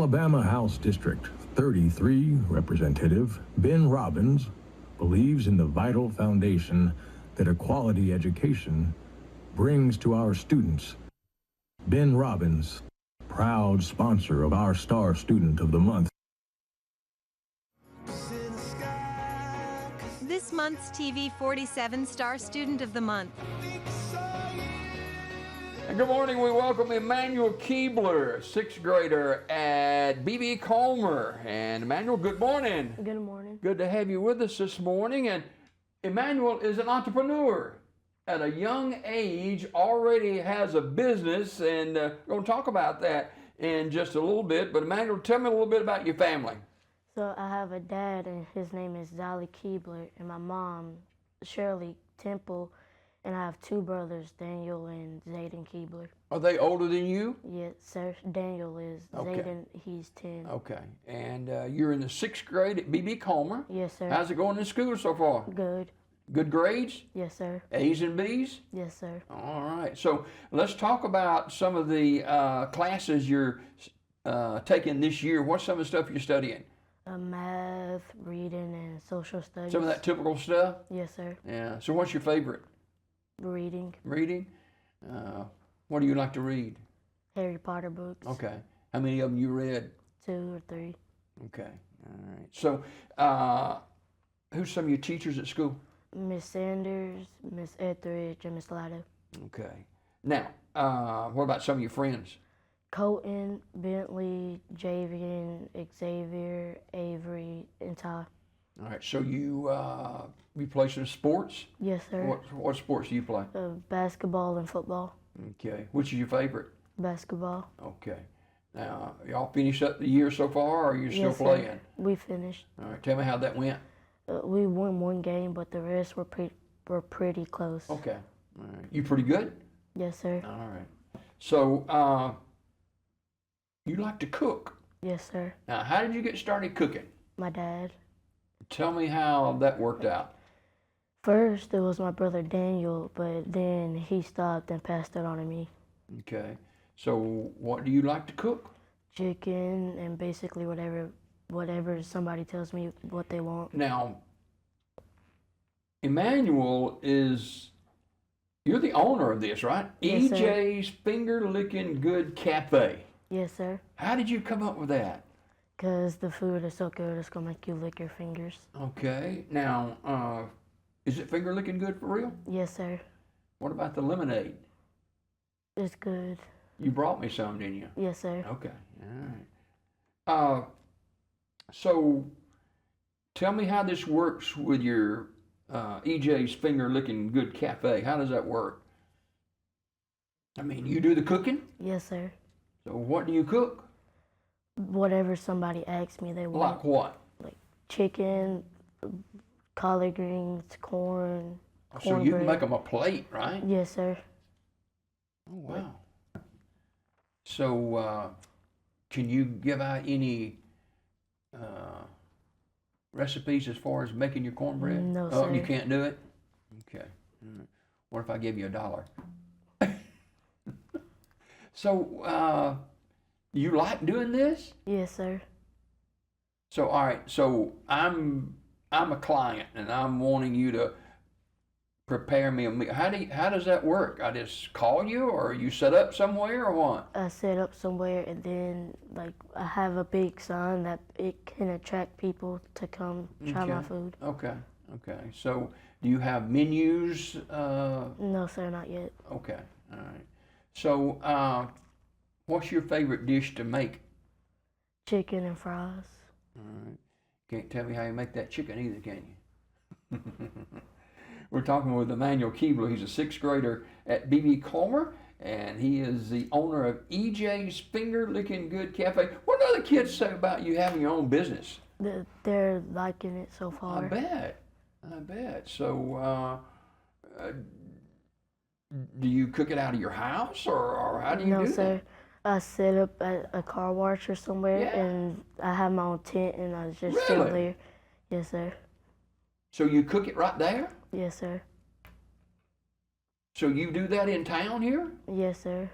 Alabama House District 33 Representative Ben Robbins believes in the vital foundation that a quality education brings to our students. Ben Robbins, proud sponsor of our Star Student of the Month. This month's TV 47 Star Student of the Month. And good morning. We welcome Emmanuel Keebler, 6th grader at B.B. Comer. And Emmanuel, good morning. Good morning. Good to have you with us this morning. And Emmanuel is an entrepreneur. At a young age, already has a business, and we're going to talk about that in just a little bit. But Emmanuel, tell me a little bit about your family. So I have a dad, and his name is Emmanuel Keebler, and my mom, Shirley Temple, and I have two brothers, Daniel and Zayden Keebler. Are they older than you? Yes, sir. Daniel is. Okay. Zayden, he's 10. Okay. And you're in the 6th grade at B.B. Comer. Yes, sir. How's it going in school so far? Good. Good grades? Yes, sir. A's and B's? Yes, sir. All right. So let's talk about some of the classes you're taking this year. What's some of the stuff you're studying? Math, reading, and social studies. Some of that typical stuff? Yes, sir. Yeah. So what's your favorite? Reading. Reading? What do you like to read? Harry Potter books. Okay. How many of them you read? 2 or 3. Okay. All right. So who's some of your teachers at school? Miss Sanders, Miss Etheridge, and Miss Lado. Okay. Now, what about some of your friends? Colton, Bentley, Javian, Xavier, Avery, and Ty. All right. So you play some sports? Yes, sir. What sports do you play? Basketball and football. Okay. Which is your favorite? Basketball. Okay. Now, y'all finished up the year so far, or are you still Yes, sir. playing? We finished. All right. Tell me how that went. We won one game, but the rest were pretty close. Okay. All right. You pretty good? Yes, sir. All right. So, you like to cook. Yes, sir. Now, how did you get started cooking? My dad. Tell me how that worked out. First, it was my brother Daniel, but then he stopped and passed it on to me. Okay. So, what do you like to cook? Chicken and basically whatever somebody tells me what they want. Now, Emmanuel you're the owner of this, right? Yes, sir. EJ's Finger Licking Good Cafe. Yes, sir. How did you come up with that? Because the food is so good, it's going to make you lick your fingers. Okay. Now, is it finger licking good for real? Yes, sir. What about the lemonade? It's good. You brought me some, didn't you? Yes, sir. Okay. All right. So, tell me how this works with your EJ's Finger Licking Good Cafe. How does that work? I mean, you do the cooking? Yes, sir. So, what do you cook? Whatever somebody asks me they want. Like what? Like chicken, collard greens, corn, So you can cornbread. make them a plate, right? Yes, sir. Oh, wow. So, can you give out any recipes as far as making your cornbread? No, Oh, sir. you can't do it? Okay. All right. What if I give you $1? So, you like doing this? Yes, sir. So, all right. So, I'm a client, and I'm wanting you to prepare me a meal. How does that work? I just call you, or you set up somewhere, or what? I set up somewhere and then like I have a big sign that it can attract people to come try my Okay. food. Okay. Okay. So, do you have menus? No, sir, not yet. Okay. All right. So, what's your favorite dish to make? Chicken and fries. All right. Can't tell me how you make that chicken either, can you? We're talking with Emmanuel Keebler. He's a 6th grader at B.B. Comer, and he is the owner of EJ's Finger Licking Good Cafe. What do other kids say about you having your own business? They're liking it so far. I bet. So, do you cook it out of your house, or how do you No, do sir. that? I set up at a car wash or somewhere, Yeah. and I have my own tent, and I just sit Really? there. Yes, sir. So you cook it right there? Yes, sir. So you do that in town here? Yes, sir.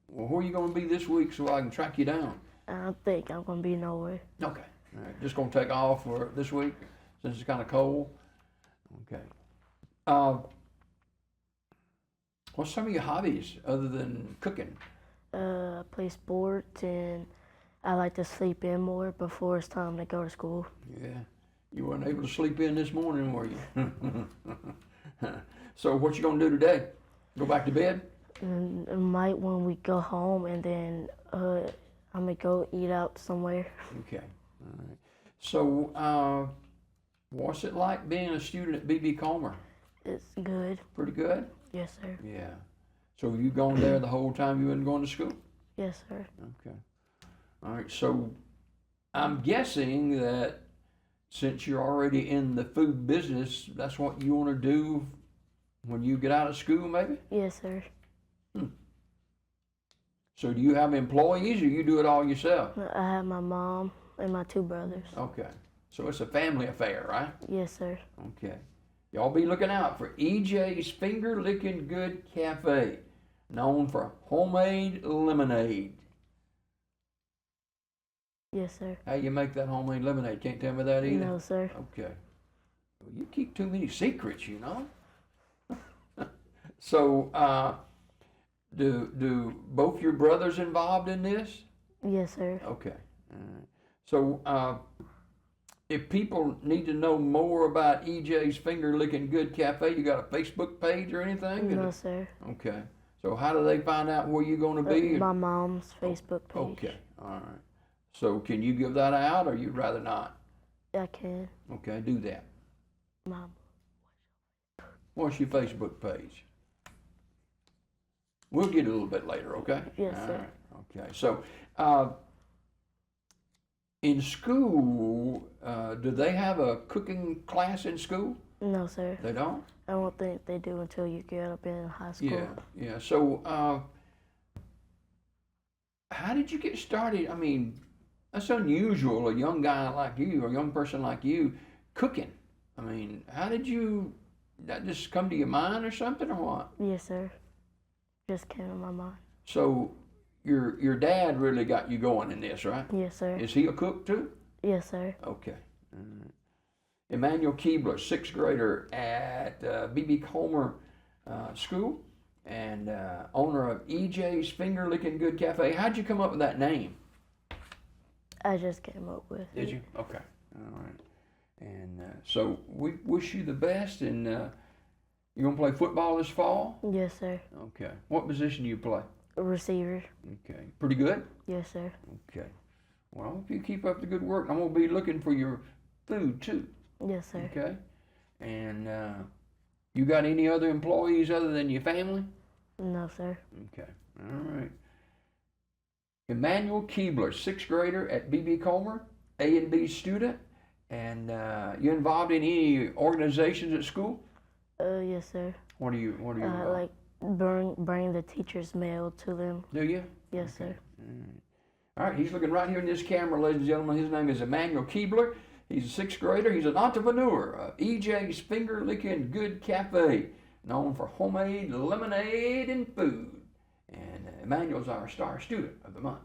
Well, where are you going to be this week so I can track you down? I don't think I'm gonna be nowhere. Okay. All right. Just gonna take off for this week since it's kind of cold. Okay. What's some of your hobbies other than cooking? I play sports and I like to sleep in more before it's time to go to school. Yeah. You weren't able to sleep in this morning, were you? So what you gonna do today? Go back to bed? And it might when we go home, and then I'm gonna go eat out somewhere. Okay. All right. So what's it like being a student at B.B. Comer? It's good. Pretty good? Yes, sir. Yeah. So you gone there the whole time you wasn't going to school? Yes, sir. Okay. All right. So I'm guessing that since you're already in the food business, that's what you want to do when you get out of school, maybe? Yes, sir. So do you have employees or you do it all yourself? I have my mom and my 2 brothers. Okay. So it's a family affair, right? Yes, sir. Okay. Y'all be looking out for EJ's Finger Licking Good Cafe, known for homemade lemonade. Yes, sir. How you make that homemade lemonade? Can't tell me that either? No, sir. Okay. Well, you keep too many secrets, you know. So, do both your brothers involved in this? Yes, sir. Okay. All right. So, if people need to know more about EJ's Finger Licking Good Cafe, you got a Facebook page or anything? No, sir. Okay. So how do they find out where you're going to be? My mom's Facebook page. Okay. All right. So can you give that out, or you'd rather not? I can. Okay, do that. Mom. What's your Facebook page? We'll get it a little bit later, okay? Yes, All sir. right. Okay. So, in school, do they have a cooking class in school? No, sir. They don't? I don't think they do until you get up in high school. Yeah. Yeah. So, how did you get started? I mean, that's unusual, a young guy like you, or a young person like you, cooking. I mean, how did that just come to your mind or something, or what? Yes, sir. Just came to my mind. So, your dad really got you going in this, right? Yes, sir. Is he a cook too? Yes, sir. Okay. All right. Emmanuel Keebler, 6th grader at B.B. Comer School, and owner of EJ's Finger Licking Good Cafe. How'd you come up with that name? I just came up with Did it. you? Okay. All right. And so we wish you the best, and you gonna play football this fall? Yes, sir. Okay. What position do you play? A receiver. Okay. Pretty good? Yes, sir. Okay. Well, if you keep up the good work, I'm gonna be looking for your food too. Yes, sir. Okay. And you got any other employees other than your family? No, sir. Okay. All right. Emmanuel Keebler, 6th grader at B.B. Comer, A&B student. And you involved in any organizations at school? Yes, sir. What are you Like bring the teacher's mail to them. Do you? Yes, sir. All right, he's looking right here in this camera, ladies and gentlemen. His name is Emmanuel Keebler. He's a 6th grader. He's an entrepreneur of EJ's Finger Licking Good Cafe, known for homemade lemonade and food. And Emmanuel's our star student of the month.